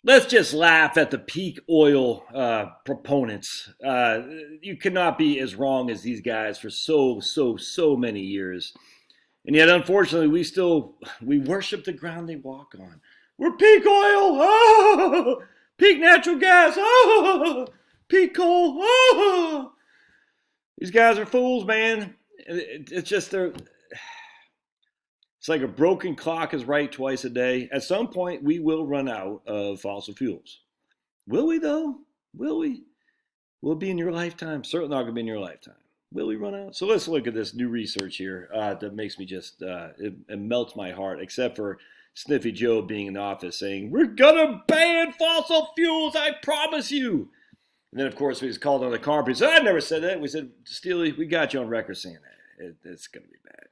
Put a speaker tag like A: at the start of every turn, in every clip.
A: Let's just laugh at the peak oil proponents. You cannot be as wrong as these guys for so many years. And yet, unfortunately, we worship the ground they walk on. We're peak oil, oh! Peak natural gas, oh! Peak coal, oh! These guys are fools, man. It's just it's like a broken clock is right twice a day. At some point, we will run out of fossil fuels. Will we, though? Will we? Will it be in your lifetime? Certainly not going to be in your lifetime. Will we run out? So let's look at this new research here that makes me just, it melts my heart, except for Sniffy Joe being in the office saying, "We're going to ban fossil fuels, I promise you." And then, of course, we was called on the carpet. He said, "I never said that." We said, "Steely, we got you on record saying that. It's going to be bad."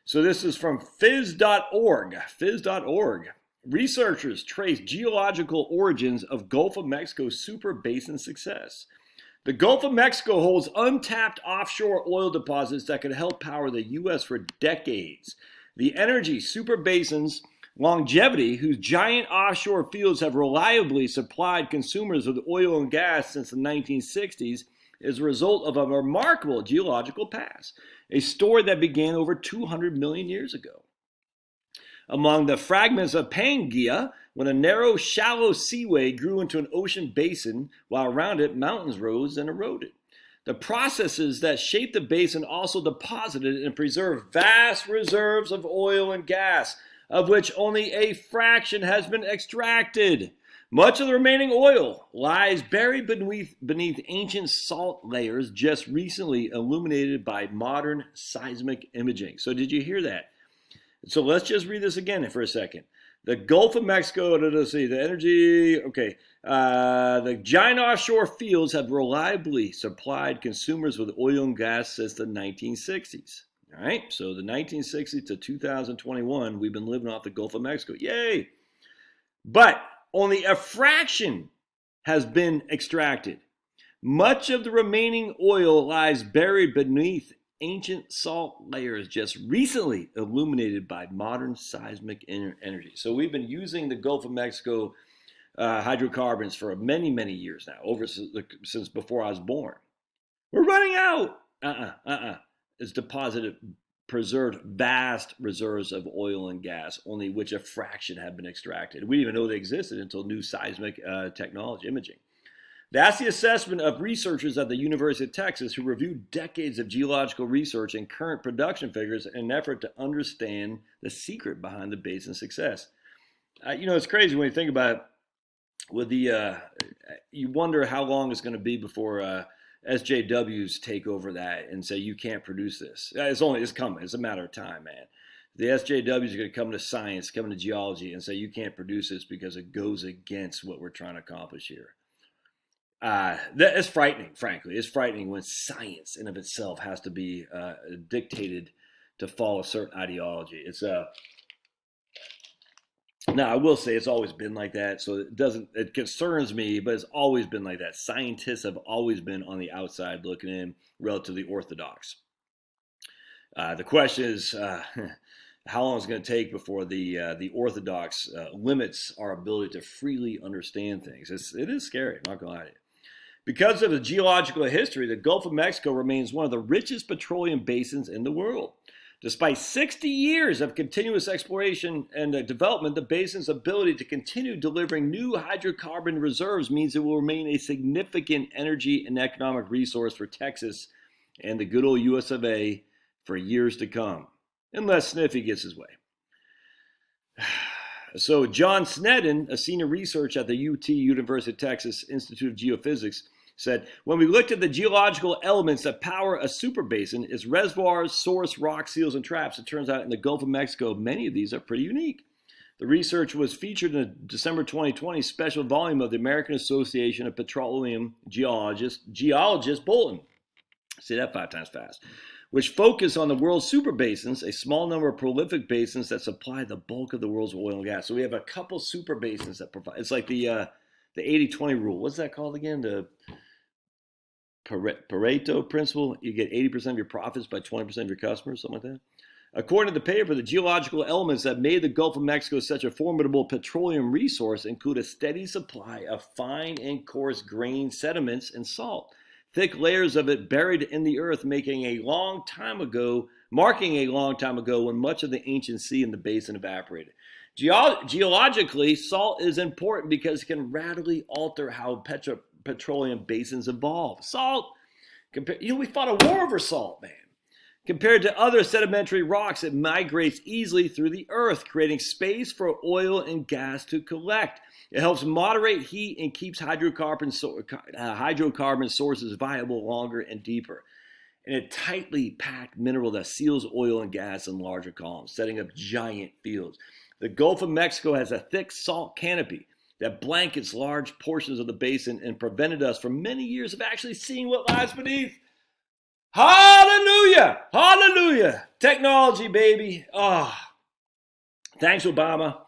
A: So this is from phys.org. Phys.org. Researchers trace geological origins of Gulf of Mexico super basin success. The Gulf of Mexico holds untapped offshore oil deposits that could help power the U.S. for decades. The energy super basins longevity, whose giant offshore fields have reliably supplied consumers with oil and gas since the 1960s, is a result of a remarkable geological past, a story that began over 200 million years ago. Among the fragments of Pangaea, when a narrow, shallow seaway grew into an ocean basin, while around it mountains rose and eroded. The processes that shaped the basin also deposited and preserved vast reserves of oil and gas, of which only a fraction has been extracted. Much of the remaining oil lies buried beneath ancient salt layers just recently illuminated by modern seismic imaging. So did you hear that? So let's just read this again for a second. The Gulf of Mexico, let's see, the energy, okay. The giant offshore fields have reliably supplied consumers with oil and gas since the 1960s. All right, so the 1960s to 2021, we've been living off the Gulf of Mexico. Yay! But only a fraction has been extracted. Much of the remaining oil lies buried beneath ancient salt layers just recently illuminated by modern seismic energy. So we've been using the Gulf of Mexico hydrocarbons for many years now, since before I was born. We're running out. It's preserved vast reserves of oil and gas, only which a fraction have been extracted. We didn't even know they existed until new seismic technology imaging. That's the assessment of researchers at the University of Texas who reviewed decades of geological research and current production figures in an effort to understand the secret behind the basin's success. It's crazy when you think about it. With you wonder how long it's going to be before SJWs take over that and say you can't produce this. It's coming. It's a matter of time, man. The SJWs are going to come to science, come to geology, and say you can't produce this because it goes against what we're trying to accomplish here. It's frightening, frankly. It's frightening when science in of itself has to be dictated to follow a certain ideology. Now, I will say it's always been like that, so it concerns me, but it's always been like that. Scientists have always been on the outside looking in, relatively orthodox. The question is, how long is it going to take before the orthodox limits our ability to freely understand things? It is scary, I'm not going to lie to you. Because of the geological history, the Gulf of Mexico remains one of the richest petroleum basins in the world. Despite 60 years of continuous exploration and development, the basin's ability to continue delivering new hydrocarbon reserves means it will remain a significant energy and economic resource for Texas and the good old US of A for years to come, unless Sniffy gets his way. So John Snedden, a senior researcher at the UT, University of Texas Institute of Geophysics, said, when we looked at the geological elements that power a superbasin, its reservoirs, source, rock, seals, and traps, it turns out in the Gulf of Mexico, many of these are pretty unique. The research was featured in a December 2020 special volume of the American Association of Petroleum Geologists Bulletin. Say that 5 times fast. Which focus on the world's superbasins, a small number of prolific basins that supply the bulk of the world's oil and gas. So we have a couple superbasins that provide. It's like the 80-20 rule. What's that called again? The Pareto principle. You get 80% of your profits by 20% of your customers, something like that. According to the paper, the geological elements that made the Gulf of Mexico such a formidable petroleum resource include a steady supply of fine and coarse grained sediments and salt, thick layers of it buried in the earth, marking a long time ago when much of the ancient sea in the basin evaporated. Geologically, salt is important because it can radically alter how petroleum basins evolve. Salt, we fought a war over salt, man. Compared to other sedimentary rocks, it migrates easily through the earth, creating space for oil and gas to collect. It helps moderate heat and keeps hydrocarbon sources viable longer and deeper. And a tightly packed mineral that seals oil and gas in larger columns, setting up giant fields. The Gulf of Mexico has a thick salt canopy that blankets large portions of the basin and prevented us for many years of actually seeing what lies beneath. Hallelujah! Hallelujah! Technology, baby. Thanks, Obama.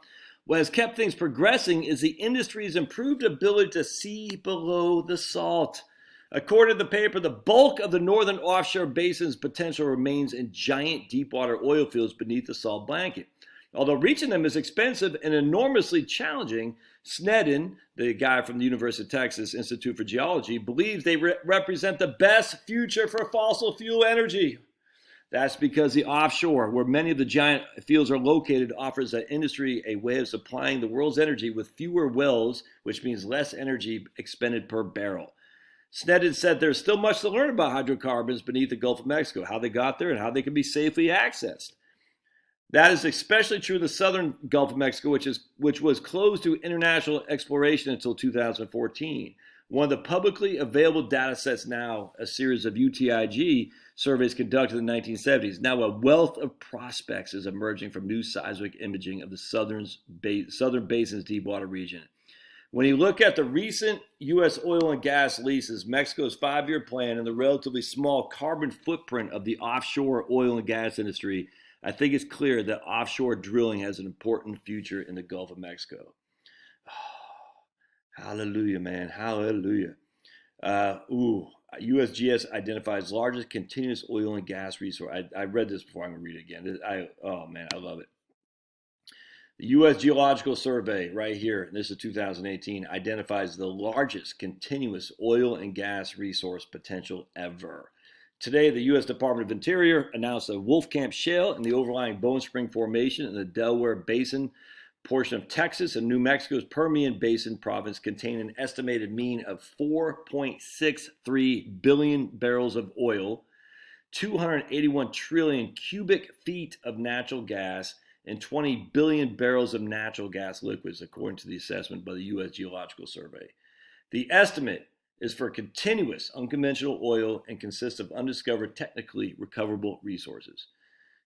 A: What has kept things progressing is the industry's improved ability to see below the salt. According to the paper, the bulk of the northern offshore basin's potential remains in giant deepwater oil fields beneath the salt blanket. Although reaching them is expensive and enormously challenging, Sneddon, the guy from the University of Texas Institute for Geology, believes they represent the best future for fossil fuel energy. That's because the offshore, where many of the giant fields are located, offers the industry a way of supplying the world's energy with fewer wells, which means less energy expended per barrel. Sneddon said there's still much to learn about hydrocarbons beneath the Gulf of Mexico, how they got there and how they can be safely accessed. That is especially true of the southern Gulf of Mexico, which was closed to international exploration until 2014. One of the publicly available data sets now, a series of UTIG surveys conducted in the 1970s. Now a wealth of prospects is emerging from new seismic imaging of the southern basin's deepwater region. When you look at the recent U.S. oil and gas leases, Mexico's 5-year plan, and the relatively small carbon footprint of the offshore oil and gas industry, I think it's clear that offshore drilling has an important future in the Gulf of Mexico. Hallelujah, man. Hallelujah. USGS identifies largest continuous oil and gas resource. I read this before. I'm going to read it again. I love it. The U.S. Geological Survey, right here, this is 2018, identifies the largest continuous oil and gas resource potential ever. Today, the U.S. Department of Interior announced a Wolfcamp Shale in the overlying Bone Spring Formation in the Delaware Basin portion of Texas and New Mexico's Permian Basin province contain an estimated mean of 4.63 billion barrels of oil, 281 trillion cubic feet of natural gas, and 20 billion barrels of natural gas liquids, according to the assessment by the U.S. Geological Survey. The estimate is for continuous unconventional oil and consists of undiscovered technically recoverable resources.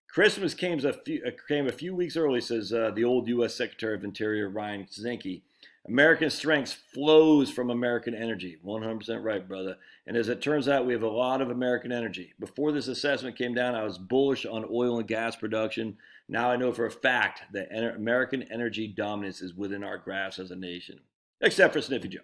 A: Christmas came a few weeks early, says the old U.S. Secretary of Interior Ryan Zinke. American strength flows from American energy. 100% right, brother. And as it turns out, we have a lot of American energy. Before this assessment came down, I was bullish on oil and gas production. Now I know for a fact that American energy dominance is within our grasp as a nation, except for Sniffy Joe.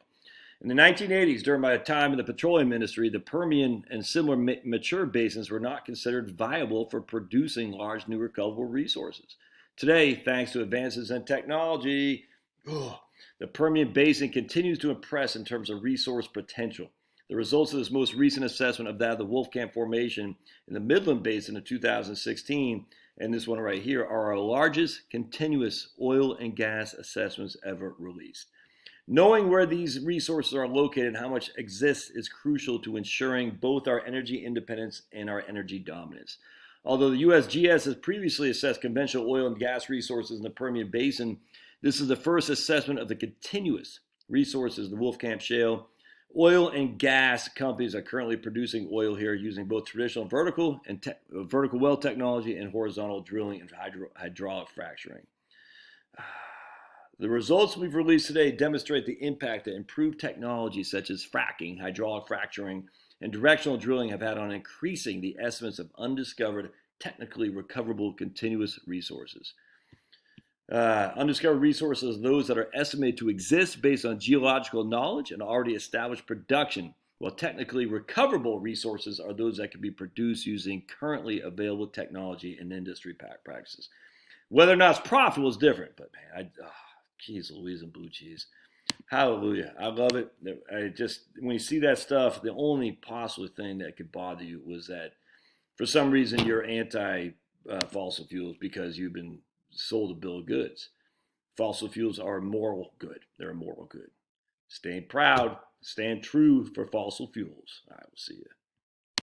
A: In the 1980s, during my time in the petroleum industry, the Permian and similar mature basins were not considered viable for producing large new recoverable resources. Today, thanks to advances in technology, the Permian Basin continues to impress in terms of resource potential. The results of this most recent assessment of that of the Wolfcamp Formation in the Midland Basin of 2016, and this one right here, are our largest continuous oil and gas assessments ever released. Knowing where these resources are located and how much exists is crucial to ensuring both our energy independence and our energy dominance. Although the USGS has previously assessed conventional oil and gas resources in the Permian Basin, this is the first assessment of the continuous resources, the Wolfcamp Shale. Oil and gas companies are currently producing oil here using both traditional vertical well technology and horizontal drilling and hydraulic fracturing. The results we've released today demonstrate the impact that improved technologies such as fracking, hydraulic fracturing, and directional drilling have had on increasing the estimates of undiscovered, technically recoverable continuous resources. Undiscovered resources are those that are estimated to exist based on geological knowledge and already established production Well, technically recoverable resources are those that can be produced using currently available technology and industry practices. Whether or not it's profitable is different, but man, geez Louise and blue cheese. Hallelujah. I love it. I just, when you see that stuff, the only possible thing that could bother you was that for some reason you're anti fossil fuels because you've been sold a bill of goods. Fossil fuels are a moral good. They're a moral good. Stand proud, stand true for fossil fuels. I will see you.